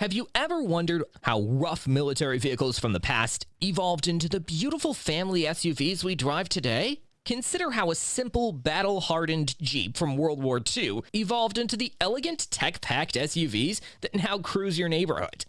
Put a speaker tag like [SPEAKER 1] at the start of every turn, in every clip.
[SPEAKER 1] Have you ever wondered how rough military vehicles from the past evolved into the beautiful family SUVs we drive today? Consider how a simple, battle-hardened Jeep from World War II evolved into the elegant, tech-packed SUVs that now cruise your neighborhood.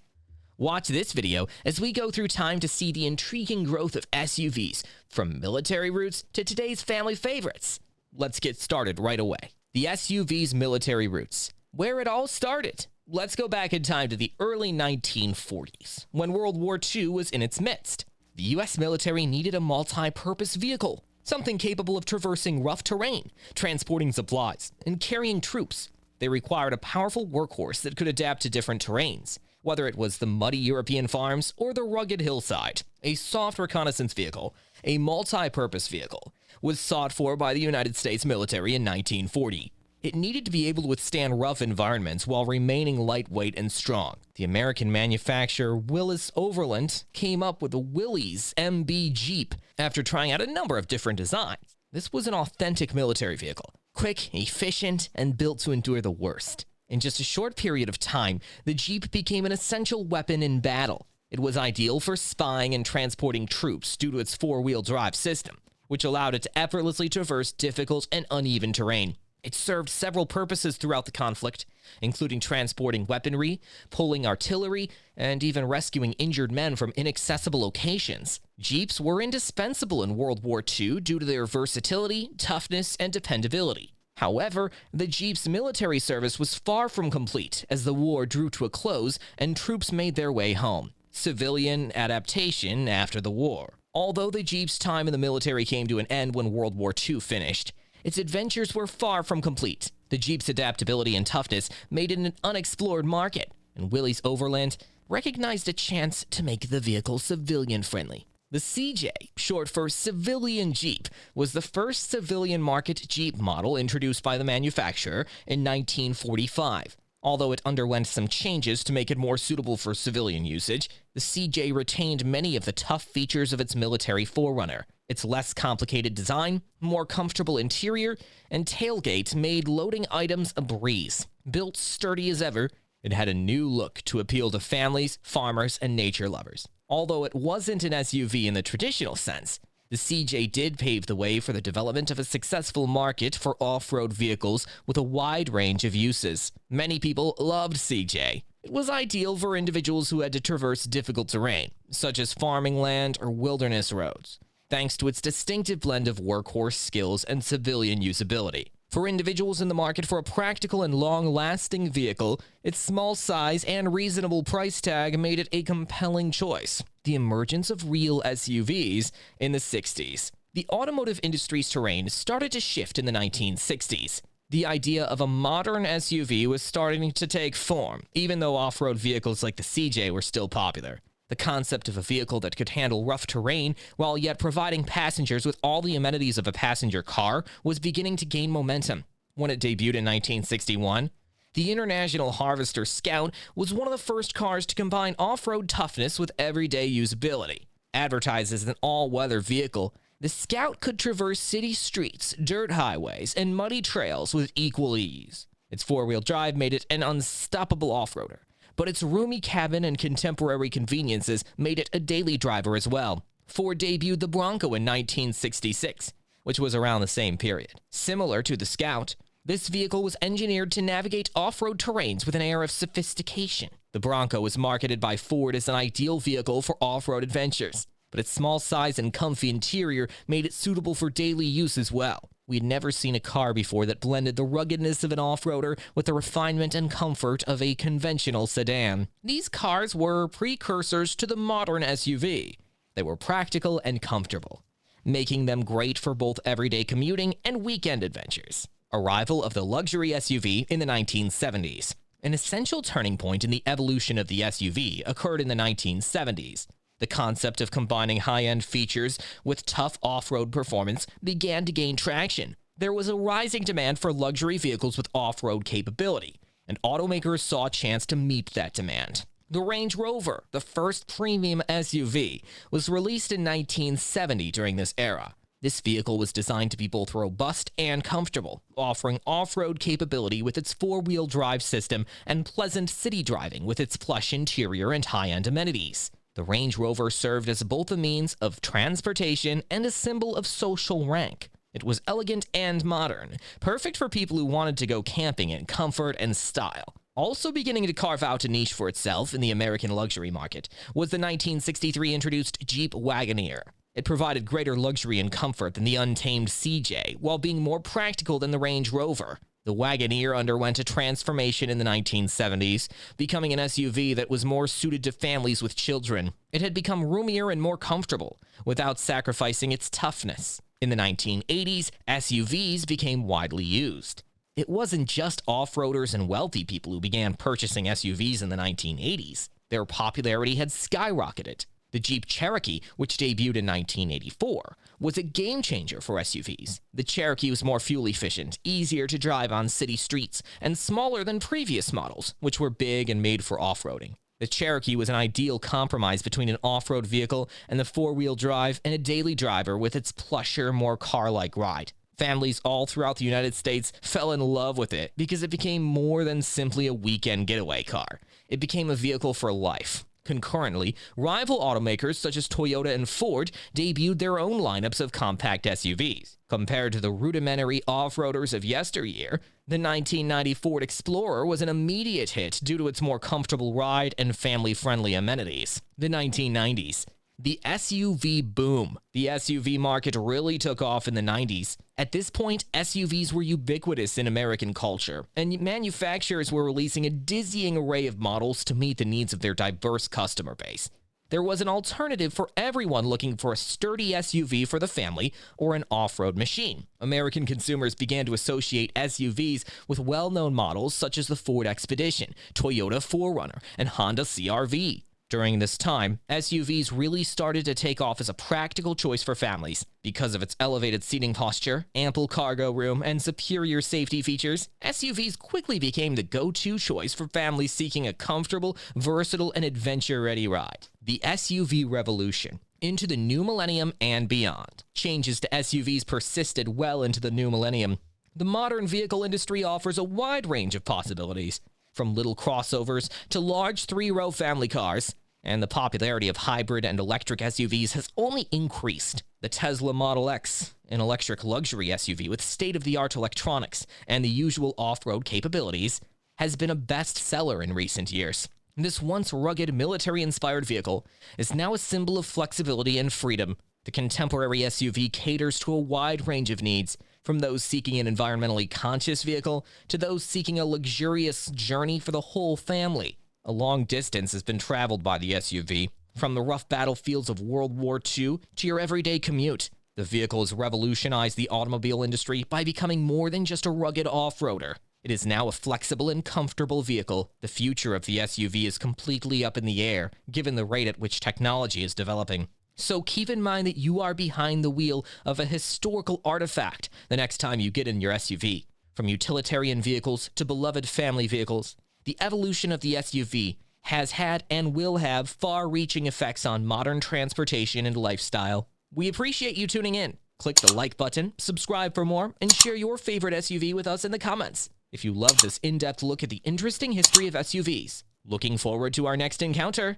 [SPEAKER 1] Watch this video as we go through time to see the intriguing growth of SUVs, from military roots to today's family favorites. Let's get started right away. The SUV's military roots. Where it all started. Let's go back in time to the early 1940s, when World War II was in its midst. The U.S. military needed a multi-purpose vehicle, something capable of traversing rough terrain, transporting supplies, and carrying troops. They required a powerful workhorse that could adapt to different terrains, whether it was the muddy European farms or the rugged hillside. A soft reconnaissance vehicle, a multi-purpose vehicle, was sought for by the United States military in 1940. It needed to be able to withstand rough environments while remaining lightweight and strong. The American manufacturer Willis Overland came up with the Willys MB Jeep after trying out a number of different designs. This was an authentic military vehicle, quick, efficient, and built to endure the worst. In just a short period of time, the Jeep became an essential weapon in battle. It was ideal for spying and transporting troops due to its four-wheel drive system, which allowed it to effortlessly traverse difficult and uneven terrain. It served several purposes throughout the conflict, including transporting weaponry, pulling artillery, and even rescuing injured men from inaccessible locations. Jeeps were indispensable in World War II due to their versatility, toughness, and dependability. However, the Jeep's military service was far from complete as the war drew to a close and troops made their way home. Civilian adaptation after the war. Although the Jeep's time in the military came to an end when World War II finished, its adventures were far from complete. The Jeep's adaptability and toughness made it an unexplored market, and Willys Overland recognized a chance to make the vehicle civilian-friendly. The CJ, short for Civilian Jeep, was the first civilian-market Jeep model introduced by the manufacturer in 1945. Although it underwent some changes to make it more suitable for civilian usage, the CJ retained many of the tough features of its military forerunner. Its less complicated design, more comfortable interior, and tailgate made loading items a breeze. Built sturdy as ever, it had a new look to appeal to families, farmers, and nature lovers. Although it wasn't an SUV in the traditional sense, the CJ did pave the way for the development of a successful market for off-road vehicles with a wide range of uses. Many people loved CJ. It was ideal for individuals who had to traverse difficult terrain, such as farming land or wilderness roads, thanks to its distinctive blend of workhorse skills and civilian usability. For individuals in the market for a practical and long-lasting vehicle, its small size and reasonable price tag made it a compelling choice. The emergence of real SUVs in the 60s. The automotive industry's terrain started to shift in the 1960s. The idea of a modern SUV was starting to take form, even though off-road vehicles like the CJ were still popular. The concept of a vehicle that could handle rough terrain while yet providing passengers with all the amenities of a passenger car was beginning to gain momentum. When it debuted in 1961, the International Harvester Scout was one of the first cars to combine off-road toughness with everyday usability. Advertised as an all-weather vehicle, the Scout could traverse city streets, dirt highways, and muddy trails with equal ease. Its four-wheel drive made it an unstoppable off-roader, but its roomy cabin and contemporary conveniences made it a daily driver as well. Ford debuted the Bronco in 1966, which was around the same period. Similar to the Scout, this vehicle was engineered to navigate off-road terrains with an air of sophistication. The Bronco was marketed by Ford as an ideal vehicle for off-road adventures, but its small size and comfy interior made it suitable for daily use as well. We'd never seen a car before that blended the ruggedness of an off-roader with the refinement and comfort of a conventional sedan. These cars were precursors to the modern SUV. They were practical and comfortable, making them great for both everyday commuting and weekend adventures. Arrival of the luxury SUV in the 1970s. An essential turning point in the evolution of the SUV occurred in the 1970s. The concept of combining high-end features with tough off-road performance began to gain traction. There was a rising demand for luxury vehicles with off-road capability, and automakers saw a chance to meet that demand. The Range Rover, the first premium SUV, was released in 1970 during this era. This vehicle was designed to be both robust and comfortable, offering off-road capability with its four-wheel drive system and pleasant city driving with its plush interior and high-end amenities. The Range Rover served as both a means of transportation and a symbol of social rank. It was elegant and modern, perfect for people who wanted to go camping in comfort and style. Also beginning to carve out a niche for itself in the American luxury market was the 1963 introduced Jeep Wagoneer. It provided greater luxury and comfort than the untamed CJ, while being more practical than the Range Rover. The Wagoneer underwent a transformation in the 1970s, becoming an SUV that was more suited to families with children. It had become roomier and more comfortable, without sacrificing its toughness. In the 1980s, SUVs became widely used. It wasn't just off-roaders and wealthy people who began purchasing SUVs in the 1980s. Their popularity had skyrocketed. The Jeep Cherokee, which debuted in 1984, was a game-changer for SUVs. The Cherokee was more fuel-efficient, easier to drive on city streets, and smaller than previous models, which were big and made for off-roading. The Cherokee was an ideal compromise between an off-road vehicle and the four-wheel drive and a daily driver with its plusher, more car-like ride. Families all throughout the United States fell in love with it because it became more than simply a weekend getaway car. It became a vehicle for life. Concurrently, rival automakers such as Toyota and Ford debuted their own lineups of compact SUVs. Compared to the rudimentary off-roaders of yesteryear, the 1990 Ford Explorer was an immediate hit due to its more comfortable ride and family-friendly amenities. The 1990s. The SUV boom. The SUV market really took off in the 90s. At this point, SUVs were ubiquitous in American culture, and manufacturers were releasing a dizzying array of models to meet the needs of their diverse customer base. There was an alternative for everyone looking for a sturdy SUV for the family or an off-road machine. American consumers began to associate SUVs with well-known models such as the Ford Expedition, Toyota 4Runner, and Honda CR-V. During this time, SUVs really started to take off as a practical choice for families. Because of its elevated seating posture, ample cargo room, and superior safety features, SUVs quickly became the go-to choice for families seeking a comfortable, versatile, and adventure-ready ride. The SUV revolution. Into the new millennium and beyond. Changes to SUVs persisted well into the new millennium. The modern vehicle industry offers a wide range of possibilities, from little crossovers to large three-row family cars, and the popularity of hybrid and electric SUVs has only increased. The Tesla Model X, an electric luxury SUV with state-of-the-art electronics and the usual off-road capabilities, has been a bestseller in recent years. This once rugged military-inspired vehicle is now a symbol of flexibility and freedom. The contemporary SUV caters to a wide range of needs, from those seeking an environmentally conscious vehicle to those seeking a luxurious journey for the whole family. A long distance has been traveled by the SUV, from the rough battlefields of World War II to your everyday commute. The vehicle has revolutionized the automobile industry by becoming more than just a rugged off-roader. It is now a flexible and comfortable vehicle. The future of the SUV is completely up in the air, given the rate at which technology is developing. So keep in mind that you are behind the wheel of a historical artifact the next time you get in your SUV. From utilitarian vehicles to beloved family vehicles, the evolution of the SUV has had and will have far-reaching effects on modern transportation and lifestyle. We appreciate you tuning in. Click the like button, subscribe for more, and share your favorite SUV with us in the comments. If you love this in-depth look at the interesting history of SUVs, looking forward to our next encounter.